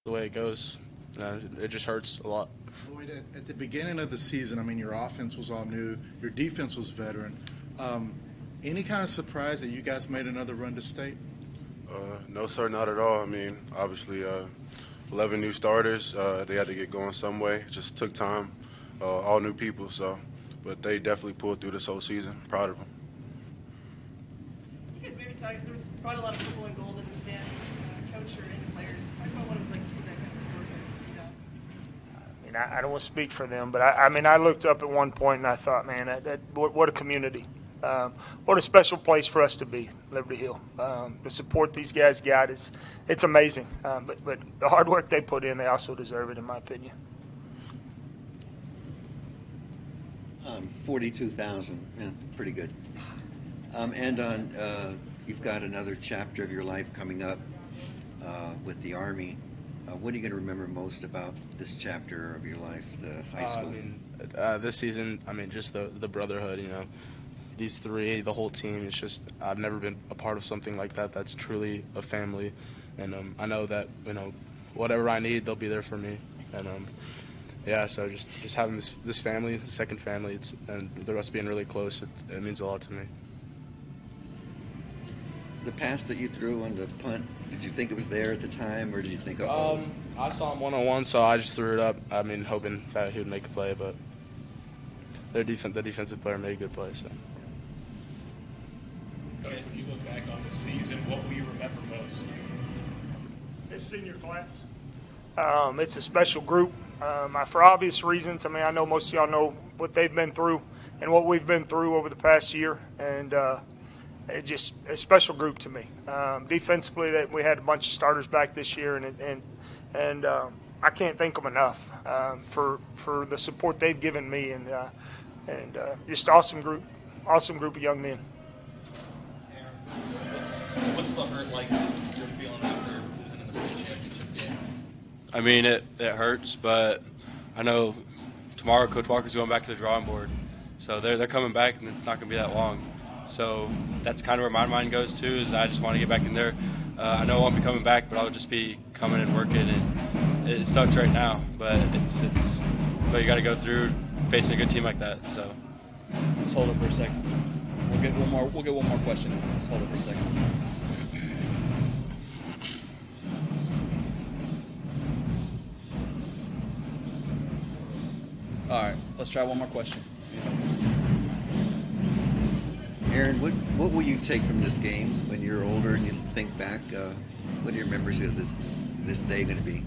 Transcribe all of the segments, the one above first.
the way it goes. It just hurts a lot. Lloyd, at the beginning of the season, I mean, your offense was all new, your defense was veteran. Any kind of surprise that you guys made another run to state? No, sir, not at all. I mean, obviously, 11 new starters. They had to get going some way. It just took time. All new people, but they definitely pulled through this whole season. Proud of them. You guys maybe talk. There was probably a lot of purple and gold in the stands. Coach or any players, talk about what it was like to see that kind of support from you guys. I don't want to speak for them, but I looked up at one point and I thought, man, what a community. What a special place for us to be, Liberty Hill. The support these guys got it's amazing. But the hard work they put in, they also deserve it, in my opinion. 42,000, yeah, pretty good. You've got another chapter of your life coming up with the Army. What are you going to remember most about this chapter of your life, the high school? This season, just the brotherhood, these three, the whole team. It's just I've never been a part of something like that. That's truly a family, and I know that whatever I need, they'll be there for me. And so just having this family, the second family, and the rest being really close, it means a lot to me. The pass that you threw on the punt, did you think it was there at the time, or did you think, I saw him one-on-one, so I just threw it up. Hoping that he would make a play, but the defensive player made a good play. So. Coach, when you look back on the season, what will you remember most? This senior class. It's a special group. For obvious reasons. I know most of y'all know what they've been through and what we've been through over the past year, and it's just a special group to me. Defensively, that we had a bunch of starters back this year, and I can't thank them enough for the support they've given me, and just awesome group of young men. Aaron, what's the hurt like that you're feeling after losing in the state championship game? It hurts, but I know tomorrow Coach Walker's going back to the drawing board, so they're coming back, and it's not going to be that long. So that's kind of where my mind goes too. Is I just want to get back in there. I know I won't be coming back, but I'll just be coming and working. And it sucks right now, but but you got to go through facing a good team like that. So let's hold it for a second. We'll get one more question. Let's hold it for a second. All right, let's try one more question. Aaron, what will you take from this game when you're older and you think back? What are your memories of this day going to be?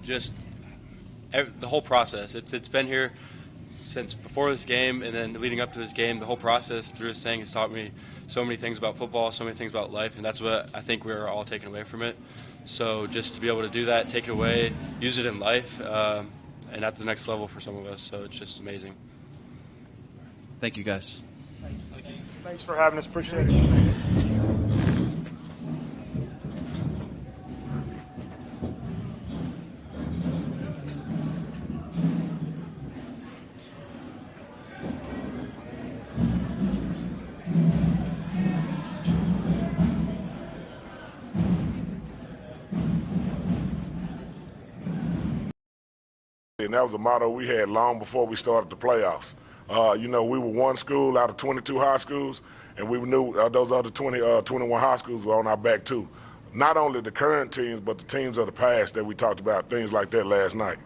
Just the whole process. It's been here since before this game, and then leading up to this game. The whole process through this thing has taught me so many things about football, so many things about life, and that's what I think we're all taking away from it. So just to be able to do that, take it away, use it in life, and at the next level for some of us. So it's just amazing. Thank you, guys. Thanks for having us. Appreciate it. And that was a motto we had long before we started the playoffs. We were one school out of 22 high schools, and we knew those other 21 high schools were on our back too. Not only the current teams, but the teams of the past that we talked about, things like that last night.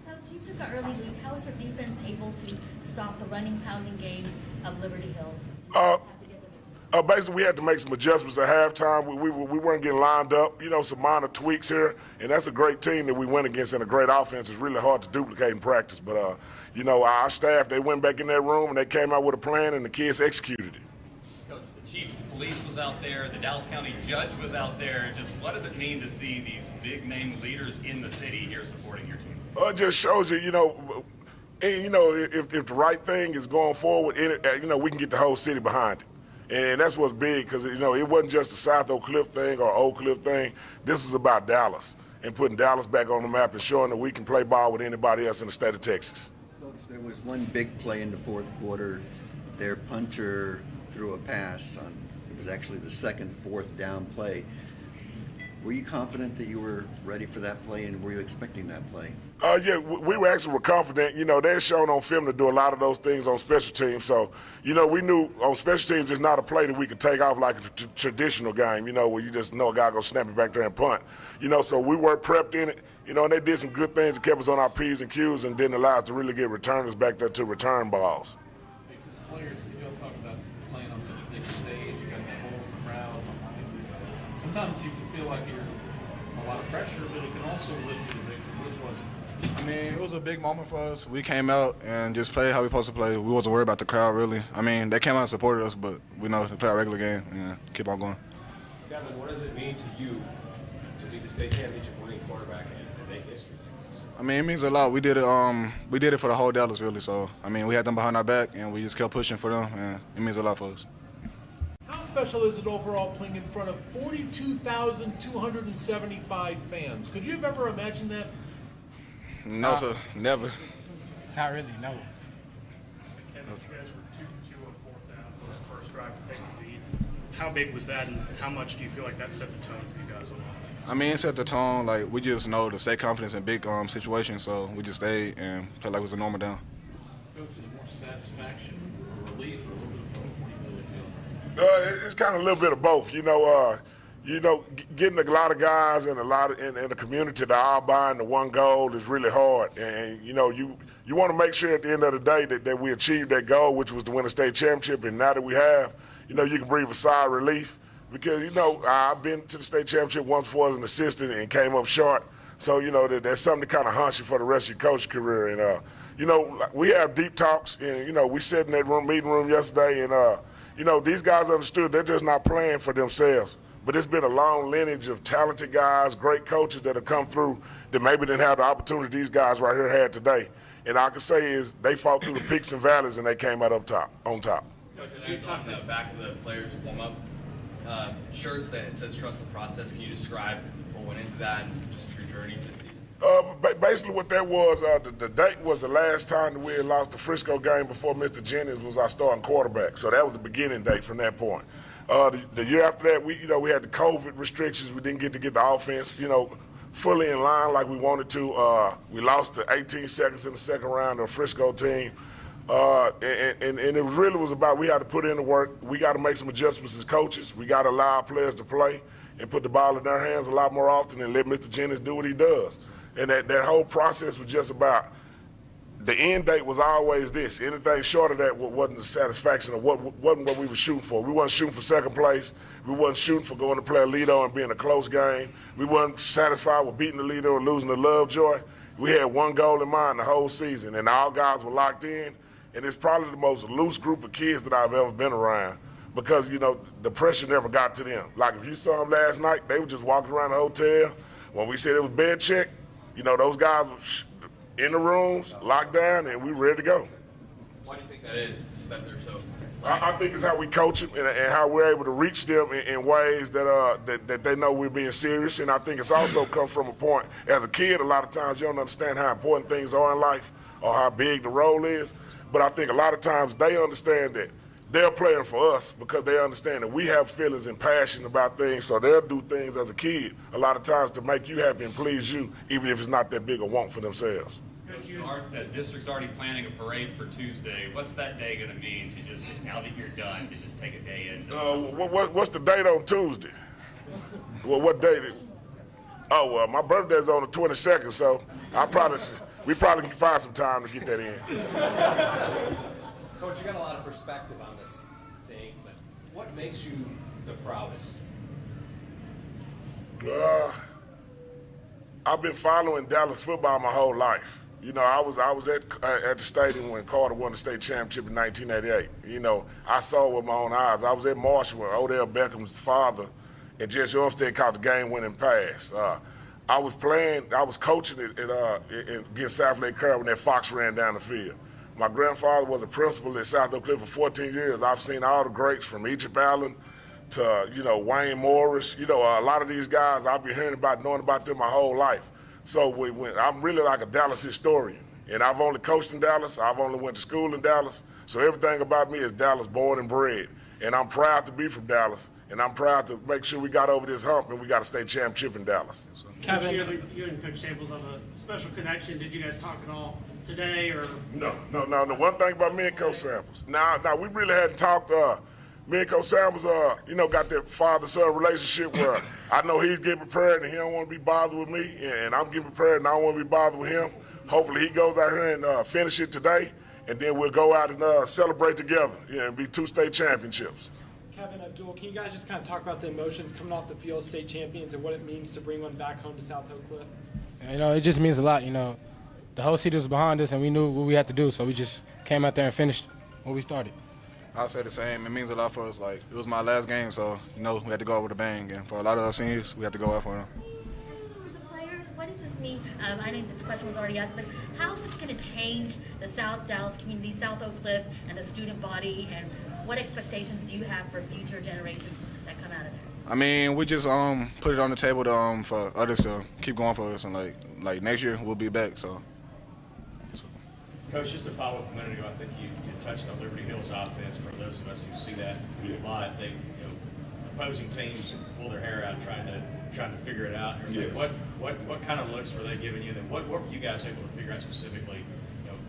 Coach, you took an early lead. How was your defense able to stop the running, pounding game of Liberty Hill? Basically, we had to make some adjustments at halftime. We weren't getting lined up, some minor tweaks here, and that's a great team that we went against and a great offense. It's really hard to duplicate in practice, but our staff, they went back in that room and they came out with a plan, and the kids executed it. Coach, the chief of police was out there, the Dallas County judge was out there. Just what does it mean to see these big-name leaders in the city here supporting your team? It just shows you, if the right thing is going forward, we can get the whole city behind it. And that's what's big, because, it wasn't just the South Oak Cliff thing or Oak Cliff thing. This is about Dallas and putting Dallas back on the map and showing that we can play ball with anybody else in the state of Texas. Coach, there was one big play in the fourth quarter. Their punter threw a pass on, it was actually the second fourth down play. Were you confident that you were ready for that play, and were you expecting that play? Yeah, we were confident. You know, they're shown on film to do a lot of those things on special teams. So, you know, we knew on special teams it's not a play that we could take off like a traditional game, you know, where you just know a guy going to snap it back there and punt. You know, so we were prepped in it. You know, and they did some good things that kept us on our P's and Q's and didn't allow us to really get returners back there to return balls. Players, could you all talk about playing on such a big stage? You got that whole crowd behind you. Sometimes you can feel like you're a lot of pressure, but it can also lift you to victory. Which was it? I mean, it was a big moment for us. We came out and just played how we supposed to play. We wasn't worried about the crowd, really. I mean, they came out and supported us, but we know to play our regular game and keep on going. Kevin, what does it mean to you to be the state championship winning quarterback and make history? I mean, it means a lot. We did it for the whole Dallas, really. So, I mean, we had them behind our back, and we just kept pushing for them, and it means a lot for us. How special is it overall playing in front of 42,275 fans? Could you have ever imagined that? No, sir, never. Not really, no. Kevin, you guys were 2-2 on fourth down, so that first drive to take the lead. How big was that, and how much do you feel like that set the tone for you guys on offense? I mean, it set the tone. Like, we just know to stay confident in big situations, so we just stayed and played like it was a normal down. Coach, is it more satisfaction or relief or a little bit of both? What do you really feel? It's kind of a little bit of both. Getting a lot of guys and a lot of in the community to all buying the one goal is really hard. And you want to make sure at the end of the day that we achieved that goal, which was to win a state championship. And now that we have, you can breathe a sigh of relief because I've been to the state championship once before as an assistant and came up short. So that's something to kind of haunt you for the rest of your coach career. And we have deep talks, and we sat in that meeting room yesterday, and these guys understood they're just not playing for themselves. But it's been a long lineage of talented guys, great coaches that have come through that maybe didn't have the opportunity these guys right here had today. And all I can say is they fought through the peaks and valleys and they came out on top. Coach, there's on the back of the players' warm-up shirts that it says "Trust the Process." Can you describe what went into that and just your journey this season? Basically what that was, the date was the last time that we had lost the Frisco game before Mr. Jennings was our starting quarterback. So that was the beginning date from that point. The year after that, we had the COVID restrictions. We didn't get the offense, fully in line like we wanted to. We lost the 18 seconds in the second round to a Frisco team. And it really was about we had to put in the work. We got to make some adjustments as coaches. We got to allow our players to play and put the ball in their hands a lot more often and let Mr. Jennings do what he does. And that whole process was just about the end date was always this. Anything short of that wasn't the satisfaction of wasn't what we were shooting for. We wasn't shooting for second place. We wasn't shooting for going to play a Lido and being a close game. We wasn't satisfied with beating the Lido and losing the Lovejoy. We had one goal in mind the whole season, and all guys were locked in. And it's probably the most loose group of kids that I've ever been around because, the pressure never got to them. Like if you saw them last night, they were just walking around the hotel. When we said it was bed check, those guys were in the rooms, locked down, and we were ready to go. Why do you think that is, just that they're so... I think it's how we coach them and how we're able to reach them in ways that they know we're being serious. And I think it's also come from a point, as a kid, a lot of times you don't understand how important things are in life or how big the role is. But I think a lot of times they understand that they're playing for us because they understand that we have feelings and passion about things, so they'll do things as a kid a lot of times to make you happy and please you, even if it's not that big a want for themselves. The district's already planning a parade for Tuesday. What's that day going to mean to just, now that you're done, to just take a day in? What's the date on Tuesday? Well, what date? My birthday's on the 22nd, so we probably can find some time to get that in. Coach, you got a lot of perspective on this thing, but what makes you the proudest? I've been following Dallas football my whole life. I was at the stadium when Carter won the state championship in 1988. I saw it with my own eyes. I was at Marshall when Odell Beckham's father and Jesse Olmstead caught the game-winning pass. I was coaching against South Lake Carroll when that Fox ran down the field. My grandfather was a principal at South Oak Cliff for 14 years. I've seen all the greats from Egypt Allen to, Wayne Morris. A lot of these guys I've been hearing about, knowing about them my whole life. So I'm really like a Dallas historian. And I've only coached in Dallas. I've only went to school in Dallas. So everything about me is Dallas born and bred. And I'm proud to be from Dallas. And I'm proud to make sure we got over this hump and we got a state championship in Dallas. Kevin, you and Coach Samples have a special connection. Did you guys talk at all today, or? No. The one thing about me and Coach Samples, now we really hadn't talked. Me and Coach Samples, got that father-son relationship where I know he's getting prepared and he don't want to be bothered with me, and I'm getting prepared and I don't want to be bothered with him. Hopefully he goes out here and finish it today, and then we'll go out and celebrate together and be 2 state championships. Kevin, Abdul, can you guys just kind of talk about the emotions coming off the field, state champions, and what it means to bring one back home to South Oak Cliff? It just means a lot. The whole city was behind us, and we knew what we had to do, so we just came out there and finished what we started. I'll say the same. It means a lot for us. Like, it was my last game, so, we had to go out with a bang. And for a lot of our seniors, we had to go out for them. For the players, what does this mean? I know this question was already asked, but how is this going to change the South Dallas community, South Oak Cliff, and the student body, and what expectations do you have for future generations that come out of there? We just put it on the table to, for others to keep going for us, and like next year we'll be back. So, Coach, just to follow up a minute ago, I think you touched on Liberty Hill's offense. For those of us who see that live, they opposing teams pull their hair out trying to figure it out. Yeah. What kind of looks were they giving you? And what were you guys able to figure out specifically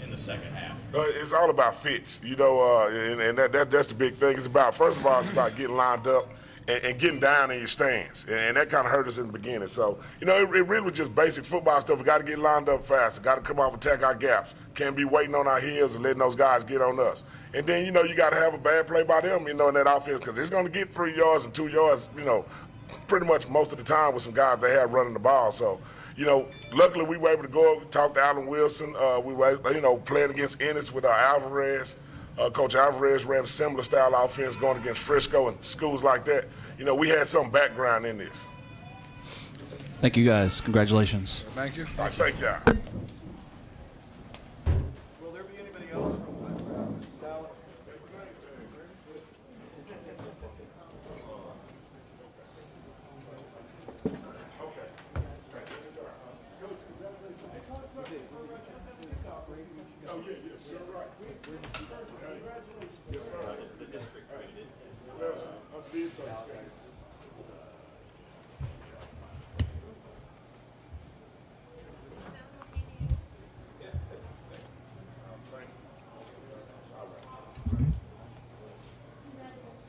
in the second half? It's all about fits, and that's the big thing. First of all, it's about getting lined up and getting down in your stance, and that kind of hurt us in the beginning. So, it really was just basic football stuff. We got to get lined up faster, got to come off and attack our gaps. Can't be waiting on our heels and letting those guys get on us. And then, you got to have a bad play by them, in that offense, because it's going to get 3 yards and 2 yards, pretty much most of the time with some guys they have running the ball. So, luckily we were able to go up and talk to Alan Wilson. We were, playing against Ennis with Alvarez. Coach Alvarez ran a similar style offense going against Frisco and schools like that. We had some background in this. Thank you, guys. Congratulations. Thank you. All right, thank y'all. Will there be anybody else from Dallas? Oh, yes, you're right. Yes, sir. Yes, sir.